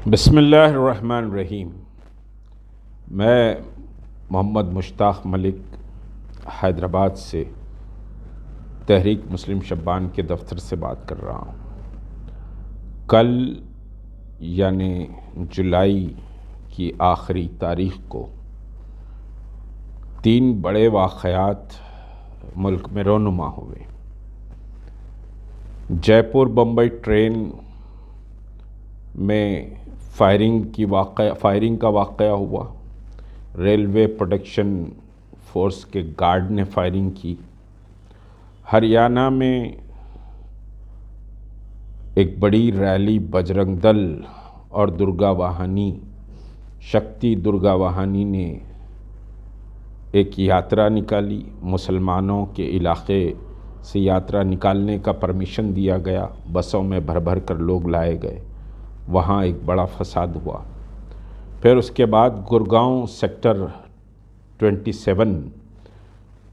بسم اللہ الرحمن الرحیم۔ میں محمد مشتاق ملک حیدرآباد سے تحریک مسلم شبان کے دفتر سے بات کر رہا ہوں۔ کل یعنی جولائی کی آخری تاریخ کو 3 بڑے واقعات ملک میں رونما ہوئے۔ جے پور بمبئی ٹرین میں فائرنگ کا واقعہ ہوا۔ ریلوے پروٹیکشن فورس کے گارڈ نے فائرنگ کی۔ ہریانہ میں ایک بڑی ریلی بجرنگ دل اور درگا واہانی شکتی درگا واہانی نے ایک یاترا نکالی۔ مسلمانوں کے علاقے سے یاترا نکالنے کا پرمیشن دیا گیا، بسوں میں بھر بھر کر لوگ لائے گئے، وہاں ایک بڑا فساد ہوا۔ پھر اس کے بعد گڑگاؤں سیکٹر 27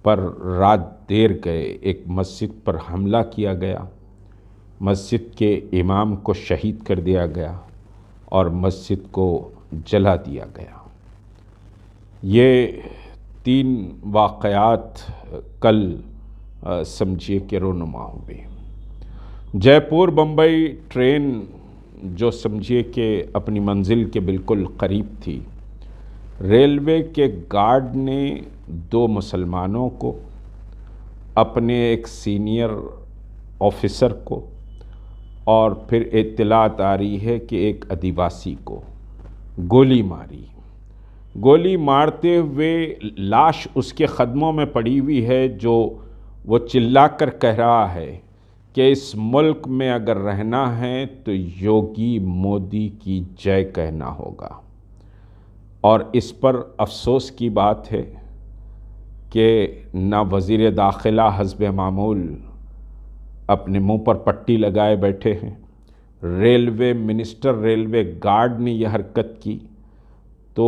پر رات دیر گئے ایک مسجد پر حملہ کیا گیا، مسجد کے امام کو شہید کر دیا گیا اور مسجد کو جلا دیا گیا۔ یہ 3 واقعات کل سمجھیے کہ رونما ہوئے۔ جے پور بمبئی ٹرین جو سمجھیے کہ اپنی منزل کے بالکل قریب تھی، ریلوے کے گارڈ نے 2 مسلمانوں کو، اپنے ایک سینئر آفیسر کو، اور پھر اطلاعات آ رہی ہے کہ ایک آدیواسی کو گولی ماری۔ گولی مارتے ہوئے لاش اس کے قدموں میں پڑی ہوئی ہے، جو وہ چلا کر کہہ رہا ہے کہ اس ملک میں اگر رہنا ہے تو یوگی مودی کی جے کہنا ہوگا۔ اور اس پر افسوس کی بات ہے کہ نہ وزیر داخلہ حسب معمول اپنے منہ پر پٹی لگائے بیٹھے ہیں، ریلوے گارڈ نے یہ حرکت کی تو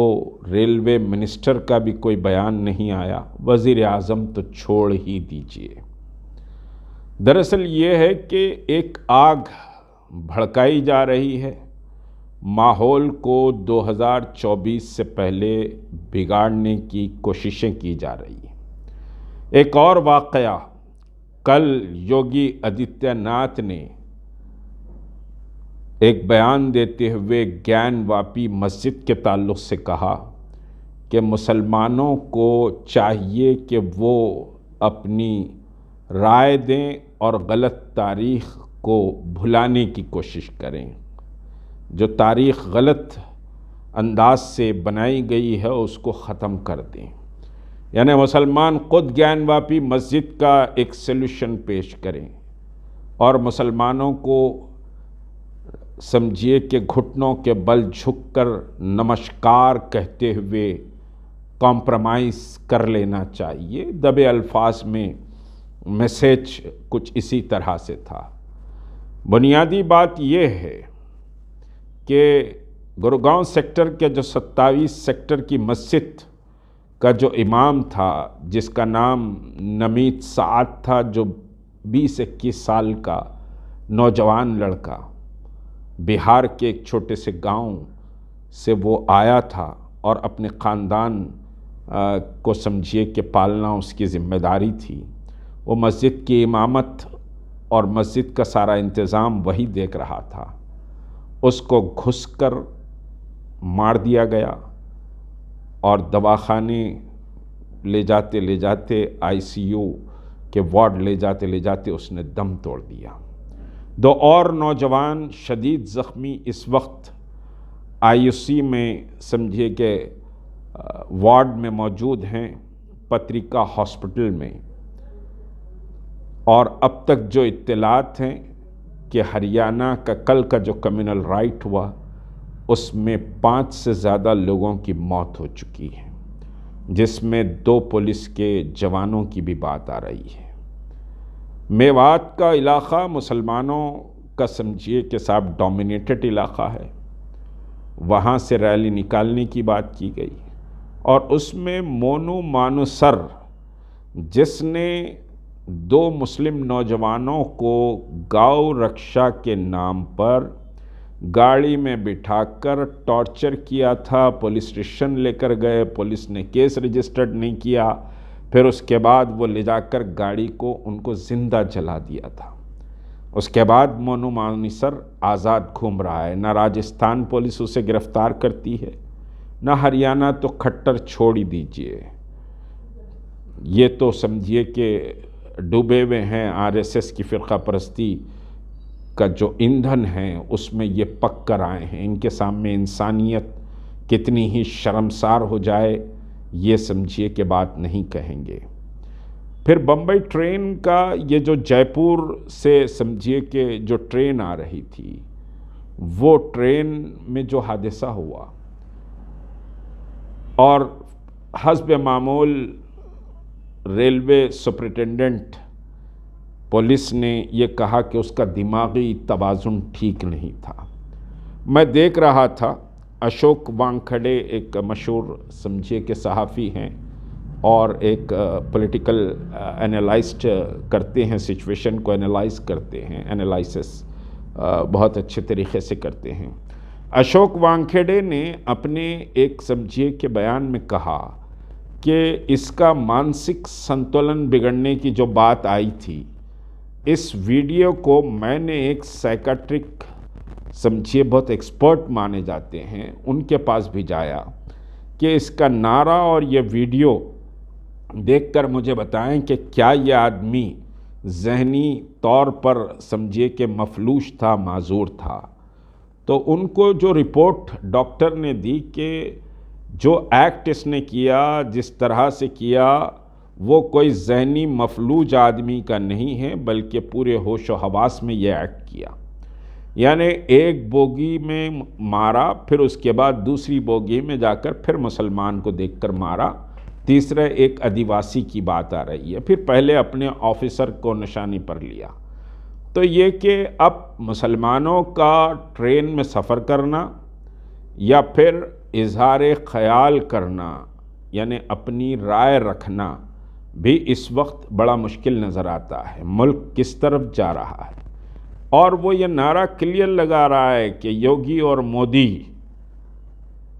ریلوے منسٹر کا بھی کوئی بیان نہیں آیا، وزیر اعظم تو چھوڑ ہی دیجیے۔ دراصل یہ ہے کہ ایک آگ بھڑکائی جا رہی ہے، ماحول کو 2024 سے پہلے بگاڑنے کی کوششیں کی جا رہی ہیں۔ ایک اور واقعہ، کل یوگی آدتیہ ناتھ نے ایک بیان دیتے ہوئے گیان واپی مسجد کے تعلق سے کہا کہ مسلمانوں کو چاہیے کہ وہ اپنی رائے دیں اور غلط تاریخ کو بھلانے کی کوشش کریں۔ جو تاریخ غلط انداز سے بنائی گئی ہے اس کو ختم کر دیں، یعنی مسلمان خود گیان واپی مسجد کا ایک سلوشن پیش کریں اور مسلمانوں کو سمجھیے کہ گھٹنوں کے بل جھک کر نمسکار کہتے ہوئے کمپرومائز کر لینا چاہیے۔ دبے الفاظ میں میسیج کچھ اسی طرح سے تھا۔ بنیادی بات یہ ہے کہ گڑگاؤں سیکٹر کے جو 27 سیکٹر کی مسجد کا جو امام تھا، جس کا نام نمیت سعد تھا، جو 20-21 سال کا نوجوان لڑکا بہار کے ایک چھوٹے سے گاؤں سے وہ آیا تھا اور اپنے خاندان کو سمجھیے کہ پالنا اس کی ذمہ داری تھی۔ وہ مسجد کی امامت اور مسجد کا سارا انتظام وہی دیکھ رہا تھا، اس کو گھس کر مار دیا گیا اور دواخانے لے جاتے ICU کے وارڈ لے جاتے اس نے دم توڑ دیا۔ 2 اور نوجوان شدید زخمی اس وقت IUC میں سمجھیے کہ وارڈ میں موجود ہیں، پتریکا ہاسپٹل میں۔ اور اب تک جو اطلاعات ہیں کہ ہریانہ کا کل کا جو کمیونل رائٹ ہوا اس میں 5 سے زیادہ لوگوں کی موت ہو چکی ہے، جس میں 2 پولیس کے جوانوں کی بھی بات آ رہی ہے۔ میوات کا علاقہ مسلمانوں کا سمجھیے کہ صاحب ڈومینیٹڈ علاقہ ہے، وہاں سے ریلی نکالنے کی بات کی گئی اور اس میں مونو مانوسر جس نے 2 مسلم نوجوانوں کو گاؤ رکشا کے نام پر گاڑی میں بٹھا کر ٹارچر کیا تھا، پولیس اسٹیشن لے کر گئے، پولیس نے کیس رجسٹرڈ نہیں کیا، پھر اس کے بعد وہ لے جا کر گاڑی کو ان کو زندہ جلا دیا تھا۔ اس کے بعد مونو مانیسر آزاد گھوم رہا ہے، نہ راجستھان پولیس اسے گرفتار کرتی ہے، نہ ہریانہ، تو کھٹر چھوڑ ہی دیجیے، یہ تو سمجھیے کہ ڈوبے ہوئے ہیں RSS کی فرقہ پرستی کا جو ایندھن ہے اس میں یہ پک کر آئے ہیں۔ ان کے سامنے انسانیت کتنی ہی شرمسار ہو جائے یہ سمجھیے کہ بات نہیں کہیں گے۔ پھر بمبئی ٹرین کا یہ جو جے پور سے سمجھیے کہ جو ٹرین آ رہی تھی، وہ ٹرین میں جو حادثہ ہوا، اور حسب معمول ریلوے سپرنٹینڈنٹ پولیس نے یہ کہا کہ اس کا دماغی توازن ٹھیک نہیں تھا۔ میں دیکھ رہا تھا، اشوک وانکھڑے ایک مشہور سمجھیے کہ صحافی ہیں اور ایک پولیٹیکل انالائسٹ کرتے ہیں، سچویشن کو انالائز کرتے ہیں، انالائسس بہت اچھے طریقے سے کرتے ہیں۔ اشوک وانکھڑے نے اپنے ایک سمجھیے کہ بیان میں کہا کہ اس کا مانسک سنتولن بگڑنے کی جو بات آئی تھی، اس ویڈیو کو میں نے ایک سائیکیٹرک سمجھیے بہت ایکسپرٹ مانے جاتے ہیں ان کے پاس بھی جایا کہ اس کا نعرہ اور یہ ویڈیو دیکھ کر مجھے بتائیں کہ کیا یہ آدمی ذہنی طور پر سمجھیے کہ مفلوج تھا، معذور تھا۔ تو ان کو جو رپورٹ ڈاکٹر نے دی کہ جو ایکٹ اس نے کیا، جس طرح سے کیا، وہ کوئی ذہنی مفلوج آدمی کا نہیں ہے، بلکہ پورے ہوش و حواس میں یہ ایکٹ کیا۔ یعنی ایک بوگی میں مارا، پھر اس کے بعد دوسری بوگی میں جا کر پھر مسلمان کو دیکھ کر مارا، تیسرا ایک آدیواسی کی بات آ رہی ہے، پھر پہلے اپنے آفیسر کو نشانی پر لیا۔ تو یہ کہ اب مسلمانوں کا ٹرین میں سفر کرنا یا پھر اظہار خیال کرنا، یعنی اپنی رائے رکھنا بھی اس وقت بڑا مشکل نظر آتا ہے۔ ملک کس طرف جا رہا ہے، اور وہ یہ نعرہ کلیئر لگا رہا ہے کہ یوگی اور مودی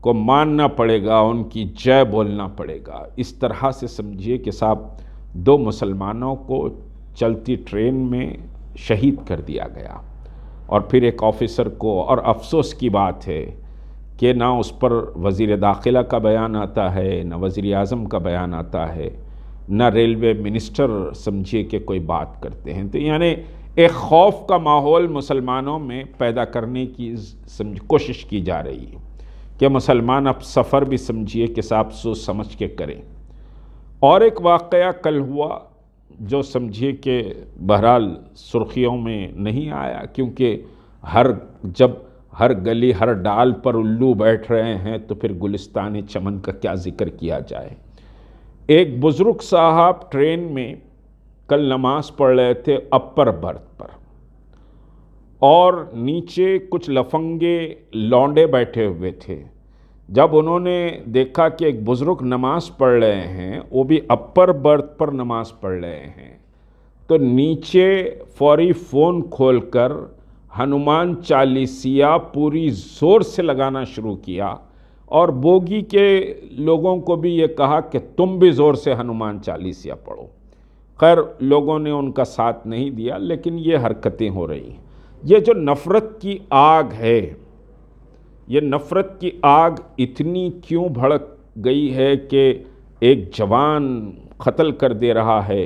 کو ماننا پڑے گا، ان کی جے بولنا پڑے گا۔ اس طرح سے سمجھیے کہ صاحب دو مسلمانوں کو چلتی ٹرین میں شہید کر دیا گیا، اور پھر ایک آفیسر کو، اور افسوس کی بات ہے کہ نہ اس پر وزیر داخلہ کا بیان آتا ہے، نہ وزیر اعظم کا بیان آتا ہے، نہ ریلوے منسٹر سمجھیے کہ کوئی بات کرتے ہیں۔ تو یعنی ایک خوف کا ماحول مسلمانوں میں پیدا کرنے کی کوشش کی جا رہی ہے کہ مسلمان اب سفر بھی سمجھیے کہ صاحب سوچ سمجھ کے کریں۔ اور ایک واقعہ کل ہوا جو سمجھیے کہ بہرحال سرخیوں میں نہیں آیا، کیونکہ جب ہر گلی ہر ڈال پر الو بیٹھ رہے ہیں تو پھر گلستان چمن کا کیا ذکر کیا جائے۔ ایک بزرگ صاحب ٹرین میں کل نماز پڑھ رہے تھے اپر برتھ پر، اور نیچے کچھ لفنگے لونڈے بیٹھے ہوئے تھے۔ جب انہوں نے دیکھا کہ ایک بزرگ نماز پڑھ رہے ہیں، وہ بھی اپر برتھ پر نماز پڑھ رہے ہیں، تو نیچے فوری فون کھول کر ہنومان چالیسیا پوری زور سے لگانا شروع کیا، اور بوگی کے لوگوں کو بھی یہ کہا کہ تم بھی زور سے ہنومان چالیسیا پڑھو۔ خیر لوگوں نے ان کا ساتھ نہیں دیا، لیکن یہ حرکتیں ہو رہی ہیں۔ یہ جو نفرت کی آگ ہے، یہ نفرت کی آگ اتنی کیوں بھڑک گئی ہے کہ ایک جوان قتل کر دے رہا ہے،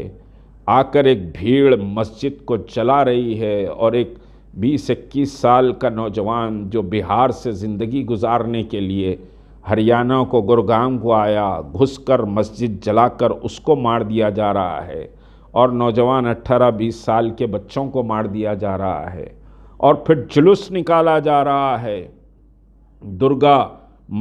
آ کر ایک بھیڑ مسجد کو جلا رہی ہے، اور ایک 20-21 سال کا نوجوان جو بہار سے زندگی گزارنے کے لیے ہریانہ کو گرگام کو آیا، گھس کر مسجد جلا کر اس کو مار دیا جا رہا ہے، اور نوجوان 18-20 سال کے بچوں کو مار دیا جا رہا ہے، اور پھر جلوس نکالا جا رہا ہے درگا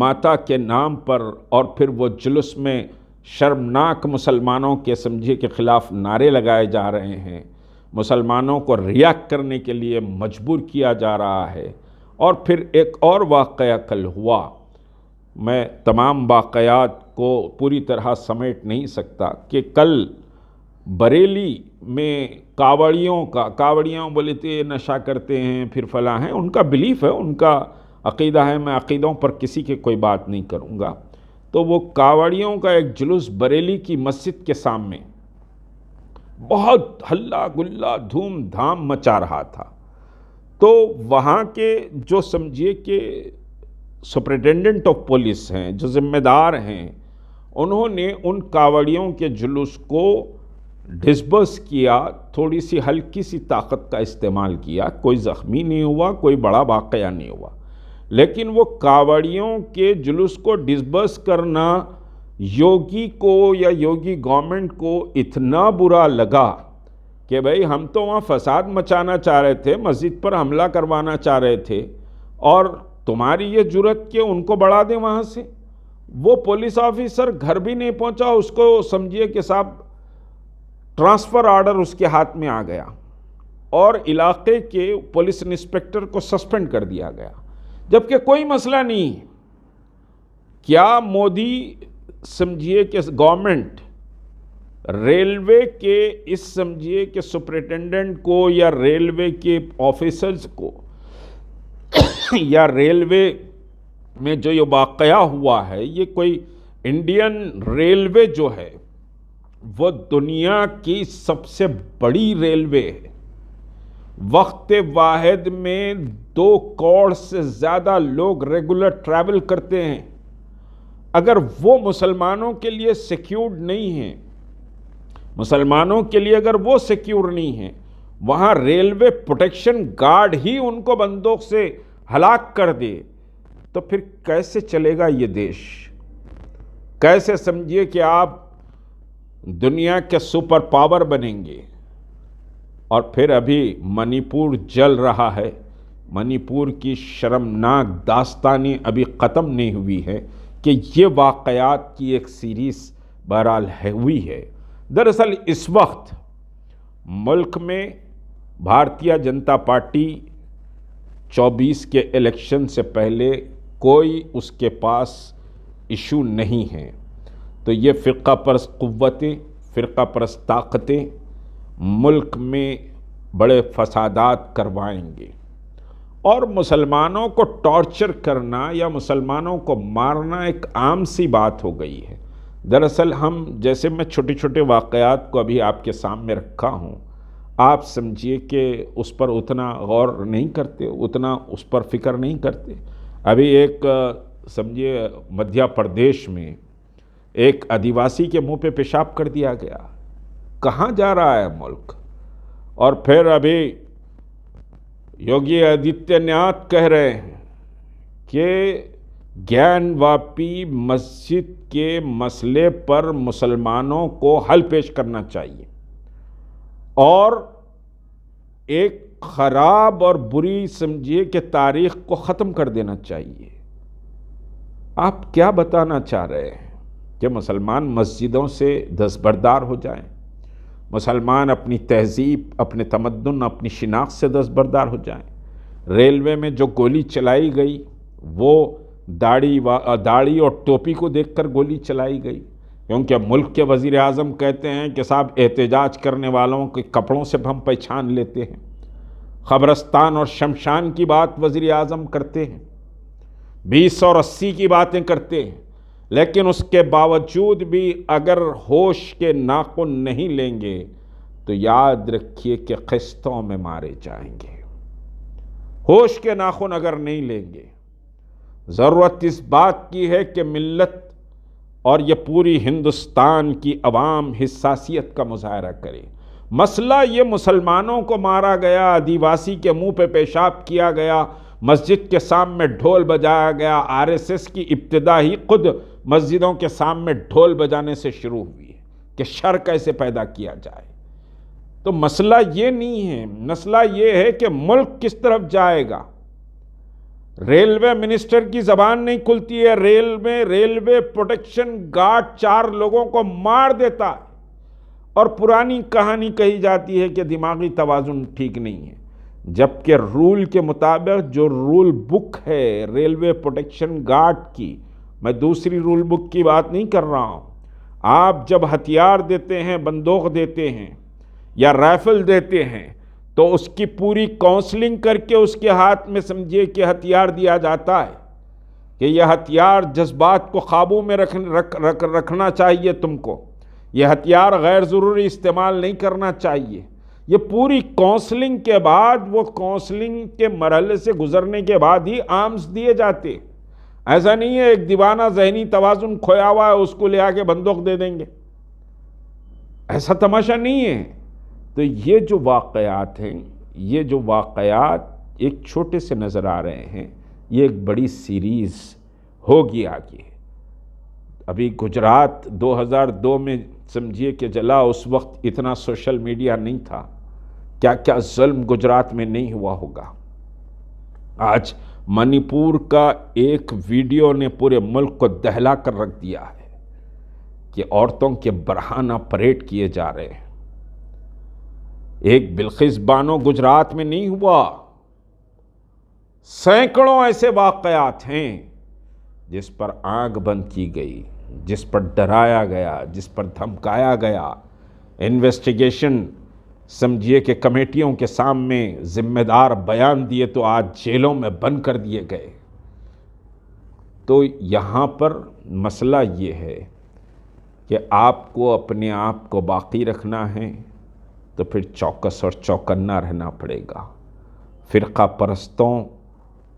ماتا کے نام پر، اور پھر وہ جلوس میں شرمناک مسلمانوں کے سمجھے کے خلاف نعرے لگائے جا رہے ہیں، مسلمانوں کو ریاکٹ کرنے کے لیے مجبور کیا جا رہا ہے۔ اور پھر ایک اور واقعہ کل ہوا، میں تمام واقعات کو پوری طرح سمیٹ نہیں سکتا، کہ کل بریلی میں کاوڑیوں بولے تھے نشہ کرتے ہیں پھر فلاں ہیں، ان کا بلیف ہے، ان کا عقیدہ ہے، میں عقیدوں پر کسی کے کوئی بات نہیں کروں گا۔ تو وہ کاوڑیوں کا ایک جلوس بریلی کی مسجد کے سامنے بہت ہلا گلا دھوم دھام مچا رہا تھا۔ تو وہاں کے جو سمجھیے کہ سپرنٹینڈنٹ آف پولیس ہیں، جو ذمہ دار ہیں، انہوں نے ان کاوڑیوں کے جلوس کو ڈسبرس کیا، تھوڑی سی ہلکی سی طاقت کا استعمال کیا، کوئی زخمی نہیں ہوا، کوئی بڑا واقعہ نہیں ہوا، لیکن وہ کاوڑیوں کے جلوس کو ڈسبرس کرنا یوگی کو یا یوگی گورنمنٹ کو اتنا برا لگا کہ بھئی ہم تو وہاں فساد مچانا چاہ رہے تھے، مسجد پر حملہ کروانا چاہ رہے تھے، اور تمہاری یہ جرت کہ ان کو بڑھا دیں وہاں سے۔ وہ پولیس آفیسر گھر بھی نہیں پہنچا، اس کو سمجھیے کہ صاحب ٹرانسفر آرڈر اس کے ہاتھ میں آ گیا اور علاقے کے پولیس انسپکٹر کو سسپینڈ کر دیا گیا، جبکہ کوئی مسئلہ نہیں۔ کیا مودی سمجھیے کہ گورنمنٹ ریلوے کے اس سمجھیے کہ سپرنٹینڈنٹ کو یا ریلوے کے آفیسرز کو یا ریلوے میں جو یہ واقعہ ہوا ہے، یہ کوئی انڈین ریلوے جو ہے وہ دنیا کی سب سے بڑی ریلوے ہے، وقت واحد میں 2 کروڑ سے زیادہ لوگ ریگولر ٹریول کرتے ہیں۔ اگر وہ مسلمانوں کے لیے سیکیورڈ نہیں ہیں، مسلمانوں کے لیے اگر وہ سیکیور نہیں ہیں، وہاں ریلوے پروٹیکشن گارڈ ہی ان کو بندوق سے ہلاک کر دے، تو پھر کیسے چلے گا یہ دیش؟ کیسے سمجھیے کہ آپ دنیا کے سپر پاور بنیں گے؟ اور پھر ابھی منی پور جل رہا ہے، منی پور کی شرمناک داستانیں ابھی ختم نہیں ہوئی ہے کہ یہ واقعات کی ایک سیریز بہرحال ہوئی ہے۔ دراصل اس وقت ملک میں بھارتیہ جنتا پارٹی 24 کے الیکشن سے پہلے کوئی اس کے پاس ایشو نہیں ہے، تو یہ فرقہ پرست قوتیں، فرقہ پرست طاقتیں ملک میں بڑے فسادات کروائیں گے، اور مسلمانوں کو ٹارچر کرنا یا مسلمانوں کو مارنا ایک عام سی بات ہو گئی ہے۔ دراصل ہم جیسے میں چھوٹے چھوٹے واقعات کو ابھی آپ کے سامنے رکھا ہوں، آپ سمجھیے کہ اس پر اتنا غور نہیں کرتے، اتنا اس پر فکر نہیں کرتے۔ ابھی ایک سمجھیے مدھیہ پردیش میں ایک آدیواسی کے منہ پہ پیشاب کر دیا گیا، کہاں جا رہا ہے ملک؟ اور پھر ابھی یوگی آدتیہ ناتھ کہہ رہے ہیں کہ گیان واپی مسجد کے مسئلے پر مسلمانوں کو حل پیش کرنا چاہیے اور ایک خراب اور بری سمجھیے کہ تاریخ کو ختم کر دینا چاہیے۔ آپ کیا بتانا چاہ رہے ہیں کہ مسلمان مسجدوں سے دستبردار ہو جائیں، مسلمان اپنی تہذیب، اپنے تمدن، اپنی شناخت سے دستبردار ہو جائیں؟ ریلوے میں جو گولی چلائی گئی وہ داڑھی اور ٹوپی کو دیکھ کر گولی چلائی گئی، کیونکہ ملک کے وزیر اعظم کہتے ہیں کہ صاحب احتجاج کرنے والوں کے کپڑوں سے ہم پہچان لیتے ہیں، قبرستان اور شمشان کی بات وزیر اعظم کرتے ہیں، 20 اور 80 کی باتیں کرتے ہیں، لیکن اس کے باوجود بھی اگر ہوش کے ناخن نہیں لیں گے تو یاد رکھیے کہ قسطوں میں مارے جائیں گے۔ ہوش کے ناخن اگر نہیں لیں گے، ضرورت اس بات کی ہے کہ ملت اور یہ پوری ہندوستان کی عوام حساسیت کا مظاہرہ کرے۔ مسئلہ یہ مسلمانوں کو مارا گیا، آدیواسی کے منہ پہ پیشاب کیا گیا، مسجد کے سامنے ڈھول بجایا گیا، RSS کی ابتدا ہی خود مسجدوں کے سامنے ڈھول بجانے سے شروع ہوئی ہے کہ شر کیسے پیدا کیا جائے۔ تو مسئلہ یہ نہیں ہے، مسئلہ یہ ہے کہ ملک کس طرف جائے گا۔ ریلوے منسٹر کی زبان نہیں کھلتی ہے، ریلوے پروٹیکشن گارڈ 4 لوگوں کو مار دیتا ہے، اور پرانی کہانی کہی جاتی ہے کہ دماغی توازن ٹھیک نہیں ہے، جبکہ رول کے مطابق جو رول بک ہے ریلوے پروٹیکشن گارڈ کی، میں دوسری رول بک کی بات نہیں کر رہا ہوں، آپ جب ہتھیار دیتے ہیں، بندوق دیتے ہیں یا رائفل دیتے ہیں تو اس کی پوری کاؤنسلنگ کر کے اس کے ہاتھ میں سمجھیے کہ ہتھیار دیا جاتا ہے کہ یہ ہتھیار جذبات کو قابو میں رکھنا چاہیے تم کو، یہ ہتھیار غیر ضروری استعمال نہیں کرنا چاہیے۔ یہ پوری کاؤنسلنگ کے بعد، وہ کاؤنسلنگ کے مرحلے سے گزرنے کے بعد ہی آرمز دیے جاتے۔ ایسا نہیں ہے ایک دیوانہ ذہنی توازن کھویا ہوا ہے اس کو لے آ کے بندوق دے دیں گے، ایسا تماشا نہیں ہے۔ تو یہ جو واقعات ہیں، یہ جو واقعات ایک چھوٹے سے نظر آ رہے ہیں، یہ ایک بڑی سیریز ہوگی آگے۔ ابھی گجرات 2002 میں سمجھیے کہ جلا، اس وقت اتنا سوشل میڈیا نہیں تھا، کیا کیا ظلم گجرات میں نہیں ہوا ہوگا۔ آج منی پور کا ایک ویڈیو نے پورے ملک کو دہلا کر رکھ دیا ہے کہ عورتوں کے برہنہ پریڈ کیے جا رہے ہیں۔ ایک بلقیس بانو گجرات میں نہیں ہوا، سینکڑوں ایسے واقعات ہیں جس پر آنکھ بند کی گئی، جس پر ڈرایا گیا، جس پر دھمکایا گیا، انویسٹیگیشن سمجھیے کہ کمیٹیوں کے سامنے ذمہ دار بیان دیے تو آج جیلوں میں بند کر دیے گئے۔ تو یہاں پر مسئلہ یہ ہے کہ آپ کو اپنے آپ کو باقی رکھنا ہے تو پھر چوکس اور چوکنا رہنا پڑے گا۔ فرقہ پرستوں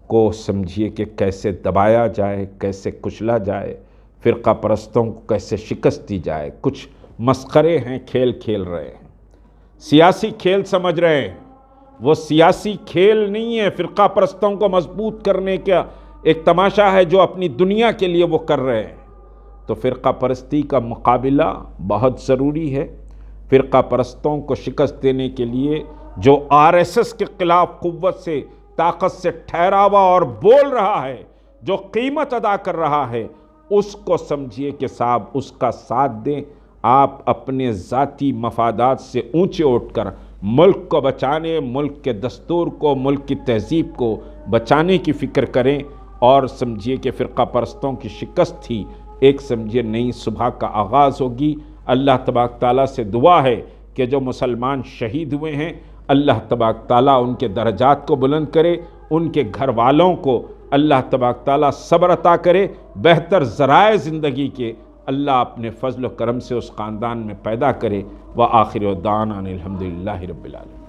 کو سمجھیے کہ کیسے دبایا جائے، کیسے کچلا جائے، فرقہ پرستوں کو کیسے شکست دی جائے۔ کچھ مسخرے ہیں، کھیل کھیل رہے ہیں، سیاسی کھیل سمجھ رہے ہیں، وہ سیاسی کھیل نہیں ہے، فرقہ پرستوں کو مضبوط کرنے کا ایک تماشا ہے جو اپنی دنیا کے لیے وہ کر رہے ہیں۔ تو فرقہ پرستی کا مقابلہ بہت ضروری ہے۔ فرقہ پرستوں کو شکست دینے کے لیے جو RSS کے خلاف قوت سے، طاقت سے ٹھہرا ہوا اور بول رہا ہے، جو قیمت ادا کر رہا ہے، اس کو سمجھیے کہ صاحب اس کا ساتھ دیں۔ آپ اپنے ذاتی مفادات سے اونچے اٹھ کر ملک کو بچانے، ملک کے دستور کو، ملک کی تہذیب کو بچانے کی فکر کریں، اور سمجھیے کہ فرقہ پرستوں کی شکست تھی، ایک سمجھیے نئی صبح کا آغاز ہوگی۔ اللہ تبارک تعالیٰ سے دعا ہے کہ جو مسلمان شہید ہوئے ہیں، اللہ تبارک تعالیٰ ان کے درجات کو بلند کرے، ان کے گھر والوں کو اللہ تبارک تعالیٰ صبر عطا کرے، بہتر ذرائع زندگی کے اللہ اپنے فضل و کرم سے اس خاندان میں پیدا کرے۔ وآخر دعوانا الحمدللہ رب العالمین۔